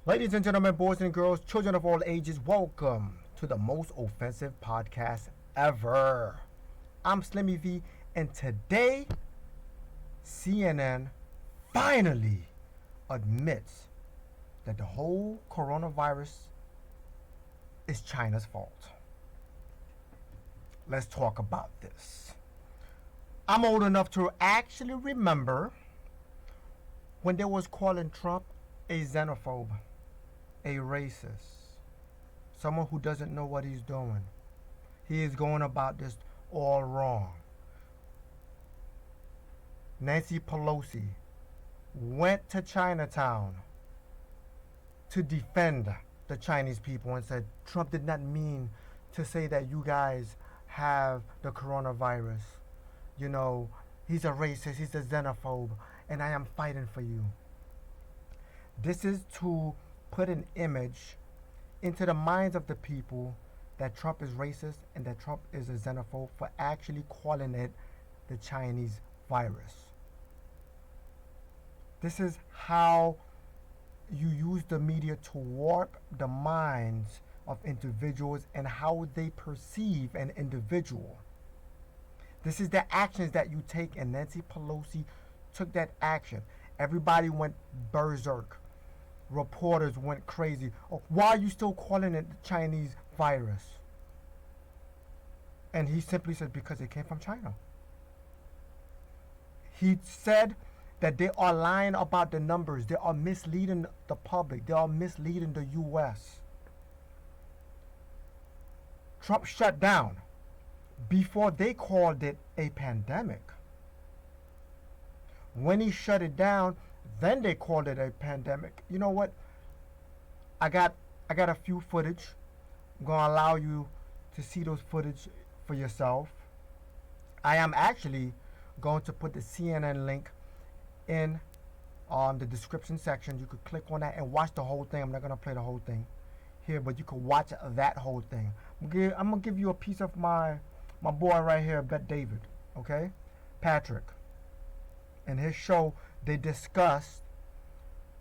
Ladies and gentlemen, boys and girls, children of all ages, welcome to the most offensive podcast ever. I'm Slimmy V, and today, CNN finally admits that the whole coronavirus is China's fault. Let's talk about this. I'm old enough to actually remember when they was calling Trump a xenophobe, a racist, someone who doesn't know what he's doing. He is going about this all wrong. Nancy Pelosi went to Chinatown to defend the Chinese people and said Trump did not mean to say that you guys have the coronavirus. You know, he's a racist, he's a xenophobe, and I am fighting for you. This is to put an image into the minds of the people that Trump is racist and that Trump is a xenophobe for actually calling it the Chinese virus. This is how you use the media to warp the minds of individuals and how they perceive an individual. This is the actions that you take, and Nancy Pelosi took that action. Everybody went berserk. Reporters went crazy. Oh, why are you still calling it the Chinese virus? And he simply said, because it came from China. He said that they are lying about the numbers. They are misleading the public. They are misleading the U.S. Trump shut down before they called it a pandemic. When he shut it down, then they called it a pandemic. You know what? I got a few footage. I'm gonna allow you to see those footage for yourself. I am actually going to put the CNN link in the description section. You could click on that and watch the whole thing. I'm not gonna play the whole thing here, but you could watch that whole thing. I'm gonna give you a piece of my boy right here, Bet David, okay? Patrick. In his show, they discussed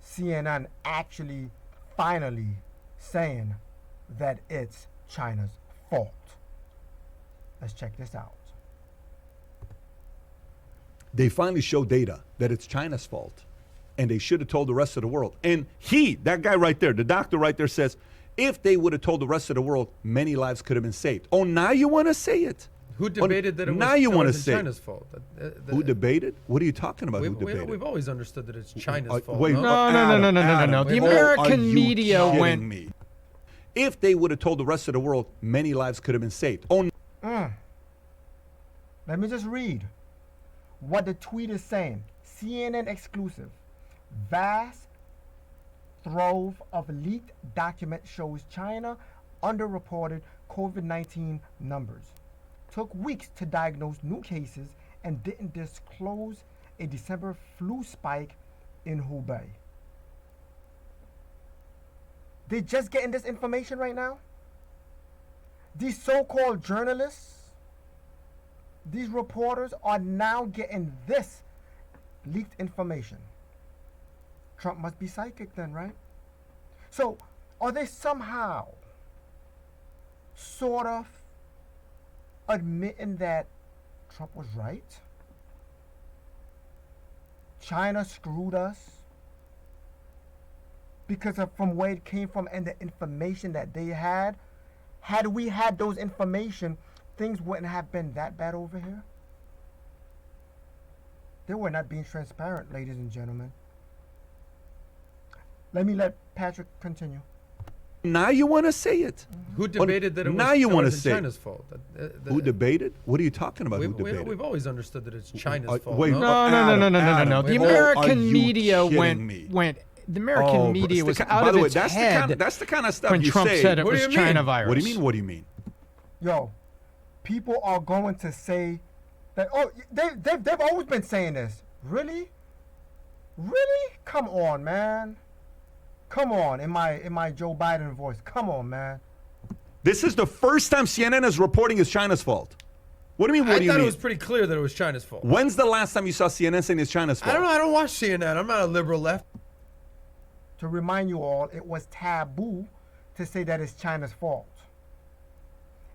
CNN actually finally saying that it's China's fault. Let's check this out. They finally show data that it's China's fault, and they should have told the rest of the world. And that guy right there, the doctor right there says, if they would have told the rest of the world, many lives could have been saved. Oh, now you want to say it? Who debated that it now you want to was say China's fault? Who debated? What are you talking about? Who debated? We've always understood that it's China's fault. Wait, no? Adam, The are American you media kidding went. me? If they would have told the rest of the world, many lives could have been saved. Oh, Let me just read what the tweet is saying. CNN exclusive. Vast trove of leaked document shows China underreported COVID-19 numbers. Took weeks to diagnose new cases and didn't disclose a December flu spike in Hubei. They're just getting this information right now? These so-called journalists, these reporters are now getting this leaked information. Trump must be psychic then, right? So, are they somehow sort of admitting that Trump was right? China screwed us because of from where it came from and the information that they had. Had we had those information, things wouldn't have been that bad over here. They were not being transparent, ladies and gentlemen. Let Patrick continue. now you want to say it. Who debated that it was, now you want to say China's fault? Who debated? What are you talking about? Who debated? We've always understood that it's China's fault. wait, no? No. The American media me? went. The American media was out of its head. That's the kind of stuff when you Trump say. said it What do was you mean? China virus. What do you mean? What do you mean? Yo, people are going to say that, oh, they've always been saying this. Really? Really? Come on, man. Come on, in my Joe Biden voice. Come on, man. This is the first time CNN is reporting it's China's fault. What do you mean? What do you I thought mean? it was pretty clear that it was China's fault. When's the last time you saw CNN saying it's China's fault? I don't know. I don't watch CNN. I'm not a liberal left. to remind you all, it was taboo to say that it's China's fault.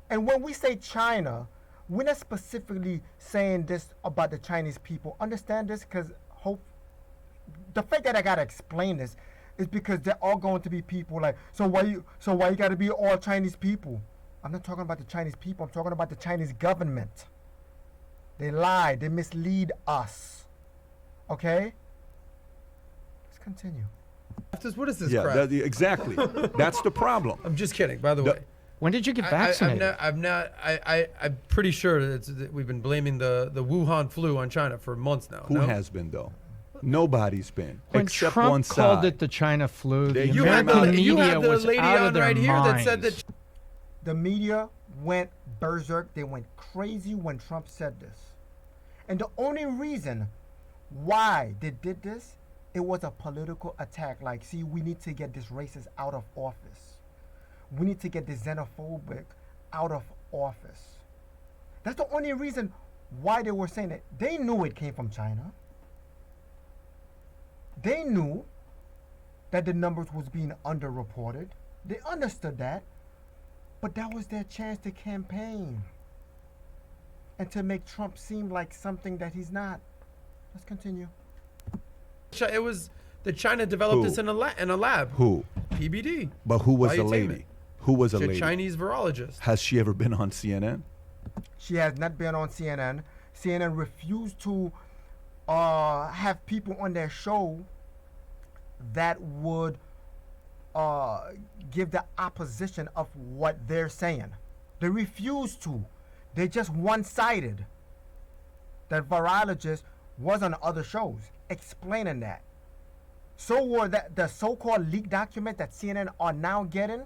And when we say China, we're not specifically saying this about the Chinese people. Understand this, because the fact that I gotta explain this is because they're all going to be people like, so why you gotta be all Chinese people? I'm not talking about the Chinese people. I'm talking about the Chinese government. They lie. They mislead us. Okay? Let's continue. What is this Yeah, crap? exactly. That's the problem. I'm just kidding, by the way. When did you get vaccinated? I'm pretty sure that we've been blaming the Wuhan flu on China for months now. Who has been, though? Nobody's been, when except Trump one side. called it the China flu, the You had American the media was lady out on of their right here that said minds. that. The media went berserk. They went crazy when Trump said this. And the only reason why they did this, it was a political attack. Like, see, we need to get this racist out of office. We need to get this xenophobic out of office. That's the only reason why they were saying it. They knew it came from China. They knew that the numbers was being underreported. They understood that. But that was their chance to campaign and to make Trump seem like something that he's not. Let's continue. It was that China developed this in a lab. Who? PBD. But who was the Biotech. lady? Who was a She's a lady? Chinese virologist. Has she ever been on CNN? She has not been on CNN. CNN refused to have people on their show that would give the opposition of what they're saying. They refuse to. They're just one-sided. That virologist was on other shows explaining that. So were the so-called leaked documents that CNN are now getting,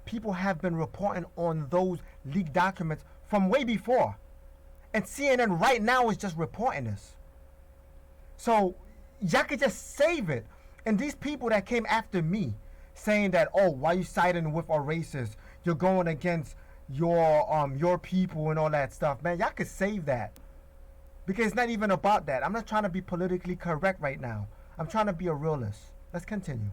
people have been reporting on those leaked documents from way before. And CNN right now is just reporting this. So y'all could just save it. And these people that came after me saying that, oh, why you siding with our racists? You're going against your people and all that stuff. Man, y'all could save that. Because it's not even about that. I'm not trying to be politically correct right now. I'm trying to be a realist. Let's continue.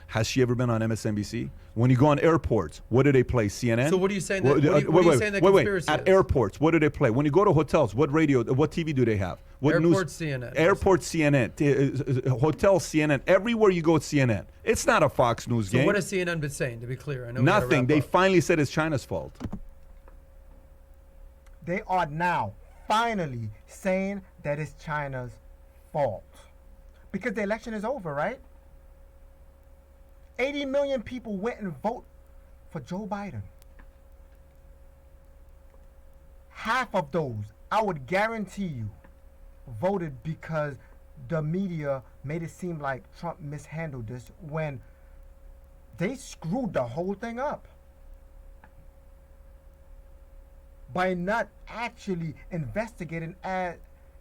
Has she ever been on MSNBC? When you go on airports, what do they play? CNN? So what are you saying? What are you saying that conspiracy At is? airports, what do they play? When you go to hotels, what radio, what TV do they have? What Airport news? CNN. Airport CNN. Hotel CNN. Everywhere you go, it's CNN. It's not a Fox News So game. what has CNN been saying, to be clear? I know we gotta Nothing. wrap They up. finally said it's China's fault. They are now finally saying that it's China's fault. Because the election is over, right? 80 million people went and voted for Joe Biden. Half of those, I would guarantee you, voted because the media made it seem like Trump mishandled this when they screwed the whole thing up by not actually investigating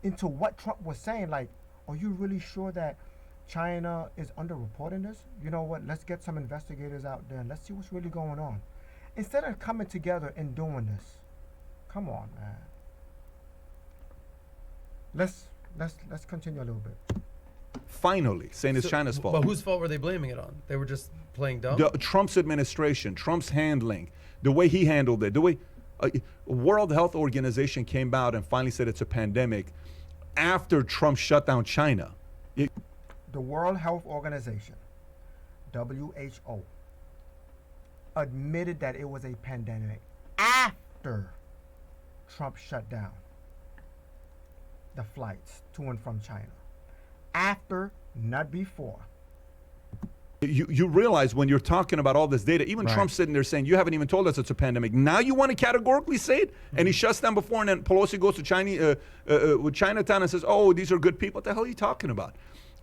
into what Trump was saying. Like, are you really sure that China is underreporting this? You know what? Let's get some investigators out there and let's see what's really going on. Instead of coming together and doing this, come on, man. Let's continue a little bit. Finally, saying it's China's fault. But whose fault were they blaming it on? They were just playing dumb? Trump's administration, Trump's handling, the way he handled it, the way World Health Organization came out and finally said it's a pandemic after Trump shut down China. The World Health Organization, WHO, admitted that it was a pandemic after Trump shut down the flights to and from China. After, not before. You realize when you're talking about all this data, even Right. Trump's sitting there saying, you haven't even told us it's a pandemic. Now you want to categorically say it? Mm-hmm. And he shuts down before, and then Pelosi goes to with Chinatown and says, oh, these are good people. What the hell are you talking about?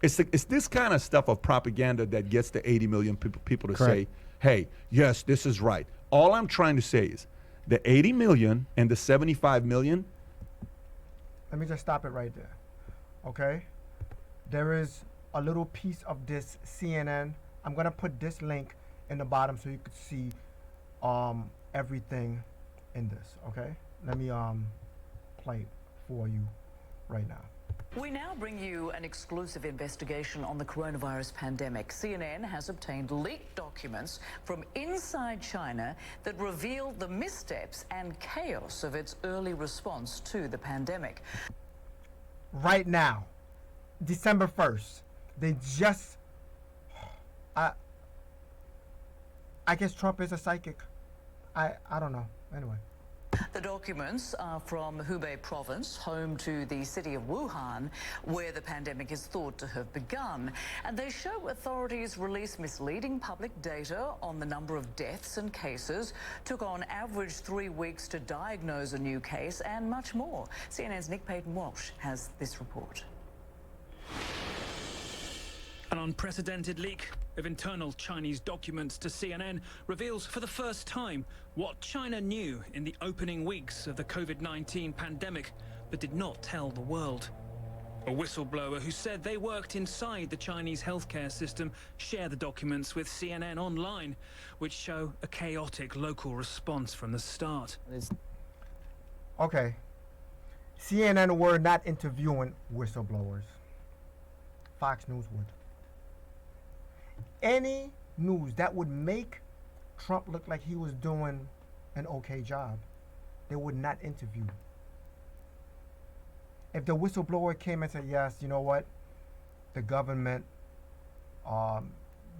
It's this kind of stuff of propaganda that gets the 80 million people to Correct. say, hey, yes, this is right. All I'm trying to say is the 80 million and the 75 million. Let me just stop it right there. Okay? There is a little piece of this CNN. I'm going to put this link in the bottom so you could see everything in this. Okay? Let me play it for you right now. We now bring you an exclusive investigation on the coronavirus pandemic. CNN has obtained leaked documents from inside China that reveal the missteps and chaos of its early response to the pandemic. Right now, December 1st, they just... I guess Trump is a psychic. I don't know. Anyway. The documents are from Hubei province, home to the city of Wuhan, where the pandemic is thought to have begun. And they show authorities release misleading public data on the number of deaths and cases, took on average 3 weeks to diagnose a new case, and much more. CNN's Nick Payton-Walsh has this report. An unprecedented leak of internal Chinese documents to CNN reveals for the first time what China knew in the opening weeks of the COVID-19 pandemic, but did not tell the world. A whistleblower who said they worked inside the Chinese healthcare system shared the documents with CNN online, which show a chaotic local response from the start. Okay. CNN were not interviewing whistleblowers. Fox News would. Any news that would make Trump look like he was doing an okay job, they would not interview. If the whistleblower came and said, yes, you know what, the government,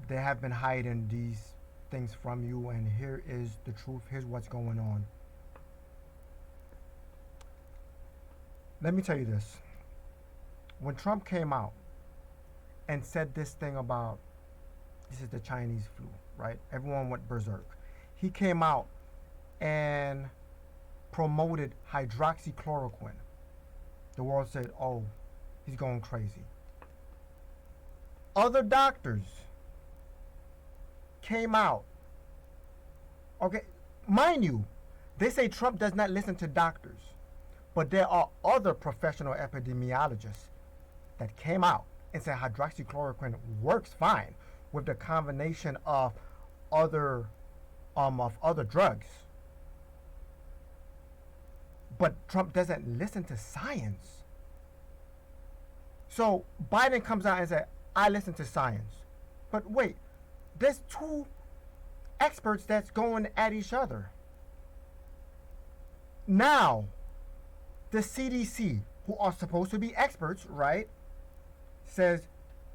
they have been hiding these things from you, and here is the truth, here's what's going on. Let me tell you this. When Trump came out and said this thing about, this is the Chinese flu, right? Everyone went berserk. He came out and promoted hydroxychloroquine. The world said, oh, he's going crazy. Other doctors came out. Okay, mind you, they say Trump does not listen to doctors, but there are other professional epidemiologists that came out and said hydroxychloroquine works fine with the combination of other drugs. But Trump doesn't listen to science. So Biden comes out and says, I listen to science. But wait, there's two experts that's going at each other. Now, the CDC, who are supposed to be experts, right, says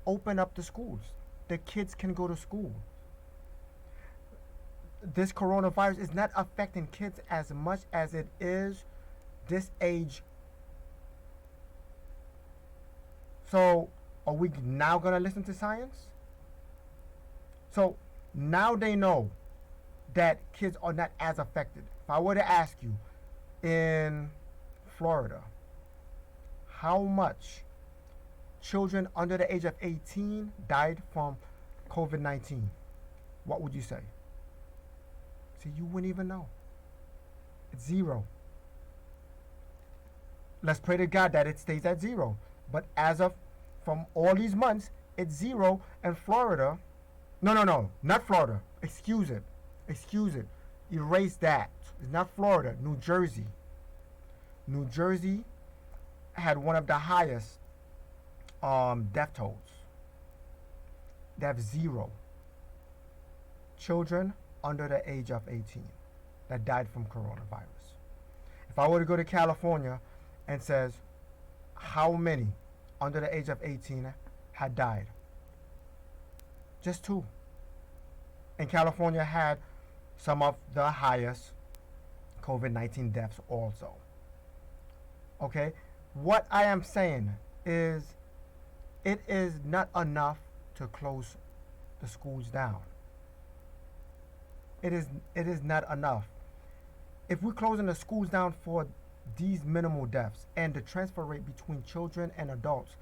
open up the schools. The kids can go to school. This coronavirus is not affecting kids as much as it is this age. So are we now going to listen to science? So now they know that kids are not as affected. If I were to ask you, in Florida, how much children under the age of 18 died from COVID-19, what would you say? See, you wouldn't even know. It's zero. Let's pray to God that it stays at zero. But as of, from all these months, it's zero. And Florida, no, not Florida. Excuse it. Erase that. It's not Florida, New Jersey. New Jersey had one of the highest death tolls. They have 0 children under the age of 18 that died from coronavirus. If I were to go to California and says how many under the age of 18 had died, just 2. And California had some of the highest COVID-19 deaths also. Okay, what I am saying is it is not enough to close the schools down. It is not enough. If we're closing the schools down for these minimal deaths, and the transfer rate between children and adults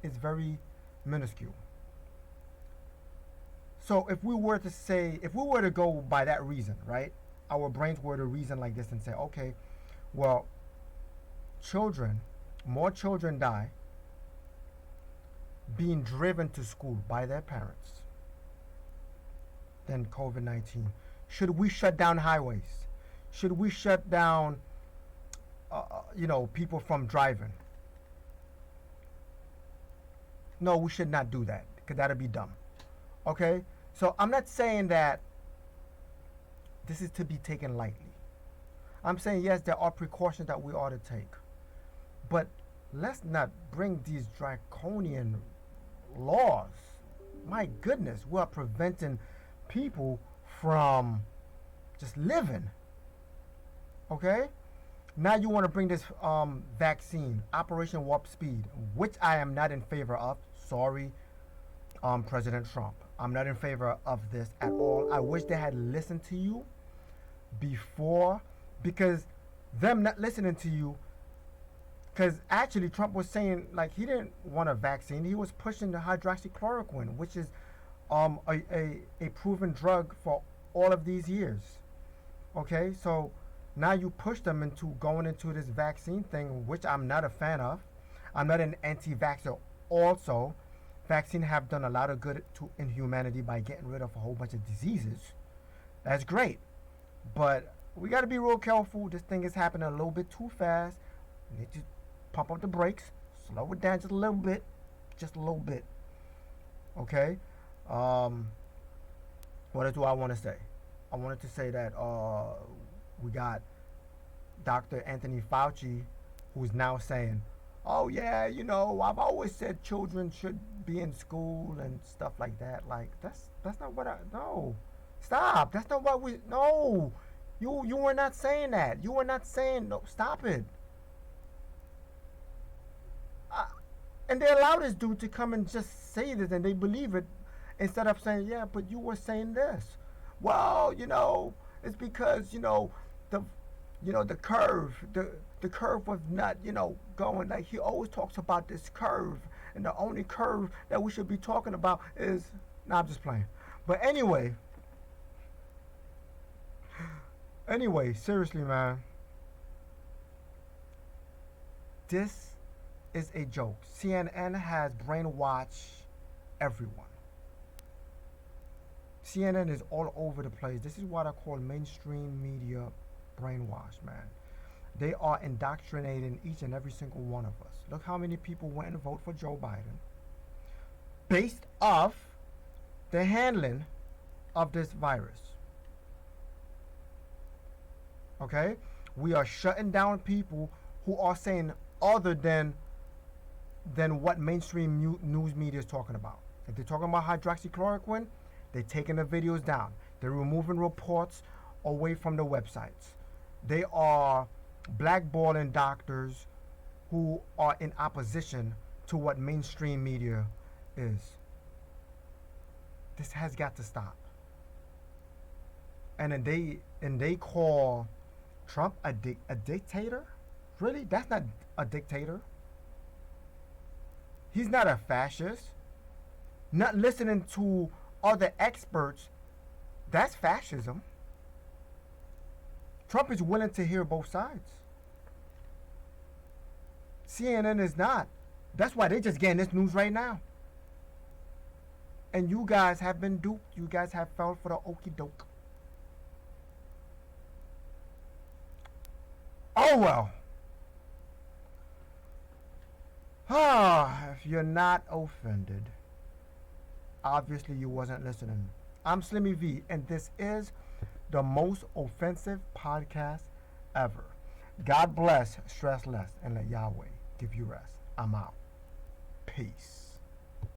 is very minuscule. So if we were to go by that reason, right? Our brains were to reason like this and say, okay, well, more children die being driven to school by their parents than COVID-19. Should we shut down highways? Should we shut down, people from driving? No, we should not do that because that'd be dumb. Okay? So I'm not saying that this is to be taken lightly. I'm saying, yes, there are precautions that we ought to take. But let's not bring these draconian laws. My goodness, we are preventing people from just living. Okay? Now you want to bring this vaccine, Operation Warp Speed, which I am not in favor of. Sorry, President Trump. I'm not in favor of this at all. I wish they had listened to you before, because them not listening to you, because actually Trump was saying like he didn't want a vaccine. He was pushing the hydroxychloroquine, which is a proven drug for all of these years. Okay, so now you push them into going into this vaccine thing, which I'm not a fan of. I'm not an anti-vaxxer also. Vaccines have done a lot of good in humanity by getting rid of a whole bunch of diseases. That's great. But we got to be real careful. This thing is happening a little bit too fast. We need to pump up the brakes, slow it down just a little bit. Just a little bit. Okay? What do I want to say? I wanted to say that we got Dr. Anthony Fauci, who's now saying, oh yeah, you know, I've always said children should be in school and stuff like that. Like that's not what no. Stop. That's not what no. You were not saying that. You were not saying no. Stop it. And they allow this dude to come and just say this and they believe it instead of saying, yeah, but you were saying this. Well, you know, it's because, you know, the curve was not, you know, going like he always talks about this curve, and the only curve that we should be talking about is, I'm just playing. But anyway, seriously, man, this is a joke. CNN has brainwashed everyone. CNN is all over the place. This is what I call mainstream media brainwash, man. They are indoctrinating each and every single one of us. Look how many people went and voted for Joe Biden based off the handling of this virus. Okay? We are shutting down people who are saying other than what mainstream news media is talking about. If they're talking about hydroxychloroquine, they're taking the videos down. They're removing reports away from the websites. They are blackballing doctors who are in opposition to what mainstream media is. This has got to stop. And then they call Trump a dictator? Really? That's not a dictator. He's not a fascist. Not listening to other experts, that's fascism. Trump is willing to hear both sides. CNN is not. That's why they're just getting this news right now. And you guys have been duped. You guys have fell for the okie doke. Oh well. If you're not offended, obviously you wasn't listening. I'm Slimmy V, and this is the most offensive podcast ever. God bless, stress less, and let Yahweh give you rest. I'm out. Peace.